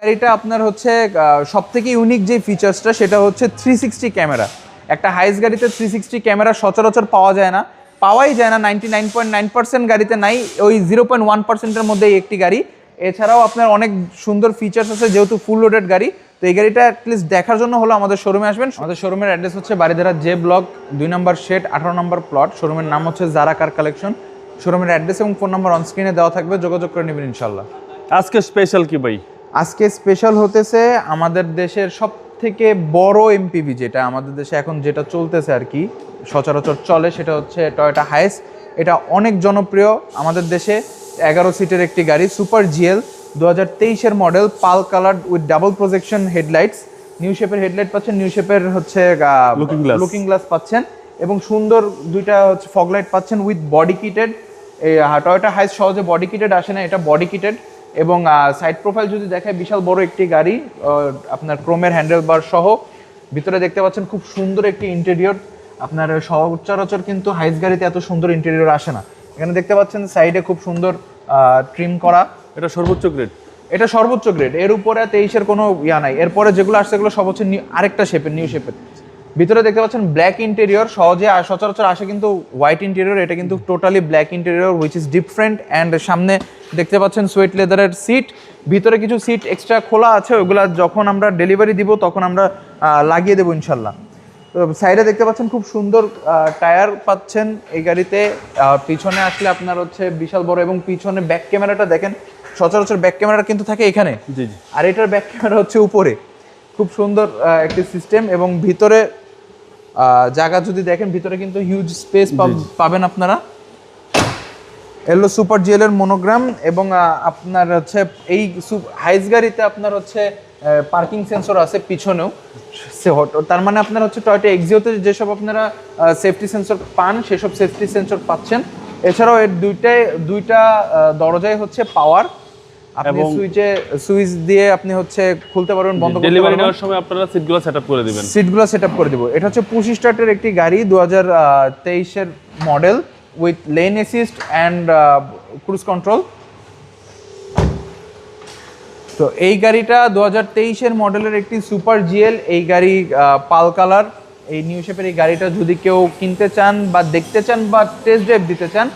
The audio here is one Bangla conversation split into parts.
গাড়িটা আপনার হচ্ছে সবথেকে ইউনিক যে ফিচার্সটা সেটা হচ্ছে 360 ক্যামেরা। একটা হাইস গাড়িতে 360 ক্যামেরা সচরাচর পাওয়া যায় না, পাওয়াই যায় না, 99.9% গাড়িতে নাই, ওই 0.1%-এর মধ্যে একটি গাড়ি। এছাড়াও আপনার অনেক সুন্দর ফিচার্স আছে, যেহেতু ফুল লোডেড গাড়ি, তো এই গাড়িটা অ্যাটলিস্ট দেখার জন্য হলো আমাদের শোরুমে আসবেন। আমাদের শোরুমের অ্যাড্রেস হচ্ছে বারিধারা জে ব্লক 2 নম্বর শেড 18 নম্বর প্লট। শোরুমের নাম হচ্ছে জারা কার কালেকশন। শোরুমের অ্যাড্রেস এবং ফোন নাম্বার অনস্ক্রিনে দেওয়া থাকবে, যোগাযোগ করে নেবেন ইনশাল্লাহ। আজকে স্পেশাল কি ভাই? আজকে স্পেশাল হতেছে আমাদের দেশের সব থেকে বড় এমপিভি, যেটা আমাদের দেশে এখন যেটা চলতেছে আর কি, সচরাচর চলে, সেটা হচ্ছে টয়োটা হাইস। এটা অনেক জনপ্রিয় আমাদের দেশে। 11 সিটের একটি গাড়ি, সুপার জিএল 2023-এর model, pearl colour with double projection headlights. New শেপের হেডলাইট পাচ্ছেন, নিউ শেপের হচ্ছে লুকিং গ্লাস পাচ্ছেন, এবং সুন্দর দুইটা হচ্ছে ফগলাইট পাচ্ছেন উইথ বডি কিটেড। এই টয়োটা হাইস সহজে বডি কিটেড আসে না, এটা বডি কিটেড। এবং সাইড প্রোফাইল যদি দেখায়, বিশাল বড় একটি গাড়ি, আপনার ক্রোমের হ্যান্ডেল বার সহ। ভিতরে দেখতে পাচ্ছেন খুব সুন্দর একটি ইন্টেরিয়র। আপনার সচরাচর কিন্তু হাইস গাড়িতে এত সুন্দর ইন্টেরিয়র আসে না। এখানে দেখতে পাচ্ছেন সাইডে খুব সুন্দর ট্রিম করা। এটা সর্বোচ্চ গ্রেড, এটা সর্বোচ্চ গ্রেড, এর উপরে 23-এর কোনো ইয়া নাই। এরপরে যেগুলো আসছে এগুলো সব হচ্ছে আরেকটা শেপের, নিউ শেপের। ভিতরে দেখতে পাচ্ছেন ব্ল্যাক ইন্টেরিয়র, সহজে সচরাচর আসে কিন্তু হোয়াইট ইন্টেরিয়র, এটা কিন্তু totally black interior which is different. And সামনে দেখতে পাচ্ছেন সোয়েট লেদারের সিট, ভিতরে কিছু সিট এক্সট্রা খোলা আছে, ওইগুলা যখন আমরা ডেলিভারি দিব তখন আমরা লাগিয়ে দেবো ইনশাল্লাহ। তো সাইডে দেখতে পাচ্ছেন খুব সুন্দর টায়ার পাচ্ছেন এই গাড়িতে। পিছনে আসলে আপনার হচ্ছে বিশাল বড়, এবং পিছনে ব্যাক ক্যামেরাটা দেখেন, সচরাচর ব্যাক ক্যামেরা কিন্তু থাকে এখানে, আর এটার ব্যাক ক্যামেরা হচ্ছে উপরে। খুব সুন্দর একটি সিস্টেম। এবং ভিতরে জায়গা যদি দেখেন, ভিতরে কিন্তু হিউজ স্পেস পাবেন আপনারা। এলো সুপার জিএল এর মনোগ্রাম, এবং আপনার হচ্ছে এই হাইস গাড়িতে আপনার হচ্ছে পার্কিং সেন্সর আছে পিছনেও। তার মানে আপনার হচ্ছে টয়োটা এক্সিওতে যেসব আপনারা সেফটি সেন্সর পান, সেসব সেফটি সেন্সর পাচ্ছেন। এছাড়াও এর দুইটা দরজায় হচ্ছে পাওয়ার, আপনি সুইচ দিয়ে আপনি হচ্ছে খুলতে পারবেন, বন্ধ করতে পারবেন। ডেলিভারি নেওয়ার সময় আপনারা সিটগুলো সেটআপ করে দিবেন। সিটগুলো সেটআপ করে দিব। এটা হচ্ছে পুশ স্টার্টের একটি গাড়ি, 2023-এর model with lane assist and cruise control. তো এই গাড়িটা 2023-এর মডেলের একটি সুপার জিএল। এই গাড়ি পাল কালার, এই নিউ শেপের এই গাড়িটা যদি কেউ কিনতে চান বা দেখতে চান বা টেস্ট ড্রাইভ দিতে চান,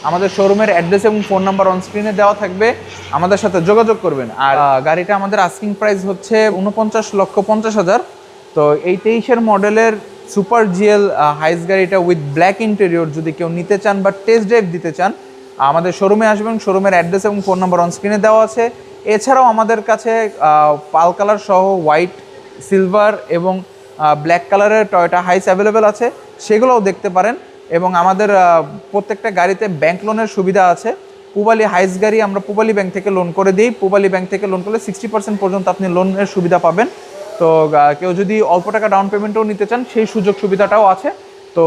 আমাদের শোরুমের অ্যাড্রেস এবং ফোন নাম্বার অন স্ক্রিনে দেওয়া থাকবে, আমাদের সাথে যোগাযোগ করবেন। আর গাড়িটা আমাদের আস্কিং প্রাইস হচ্ছে 49,50,000। তো এই 23-এর মডেলের সুপার জিএল হাইস গাড়িটা উইথ ব্ল্যাক ইন্টেরিয়র যদি কেউ নিতে চান বা টেস্ট ড্রাইভ দিতে চান, আমাদের শোরুমে আসবেন। শোরুমের অ্যাড্রেস এবং ফোন নাম্বার অন স্ক্রিনে দেওয়া আছে। এছাড়াও আমাদের কাছে পাল কালার সহ হোয়াইট, সিলভার এবং ব্ল্যাক কালারের টয়োটা হাইস অ্যাভেলেবেল আছে, সেগুলোও দেখতে পারেন। এবং আমাদের প্রত্যেকটা গাড়িতে ব্যাংক লোনের সুবিধা আছে। পুবালি হাইস গাড়ি আমরা পুবালি ব্যাংক থেকে লোন করে দিই। পুবালি ব্যাংক থেকে লোন করলে 60% পর্যন্ত আপনি লোনের সুবিধা পাবেন। তো কেউ যদি অল্প টাকা ডাউন পেমেন্টও নিতে চান, সেই সুযোগ সুবিধাটাও আছে। তো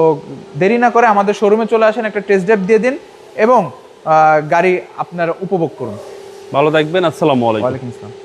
দেরি না করে আমাদের শোরুমে চলে আসেন, একটা টেস্ট ড্রাইভ দিয়ে দিন এবং গাড়ি আপনারা উপভোগ করুন। ভালো থাকবেন, আসসালামু আলাইকুম। ওয়ালাইকুম আসসালাম।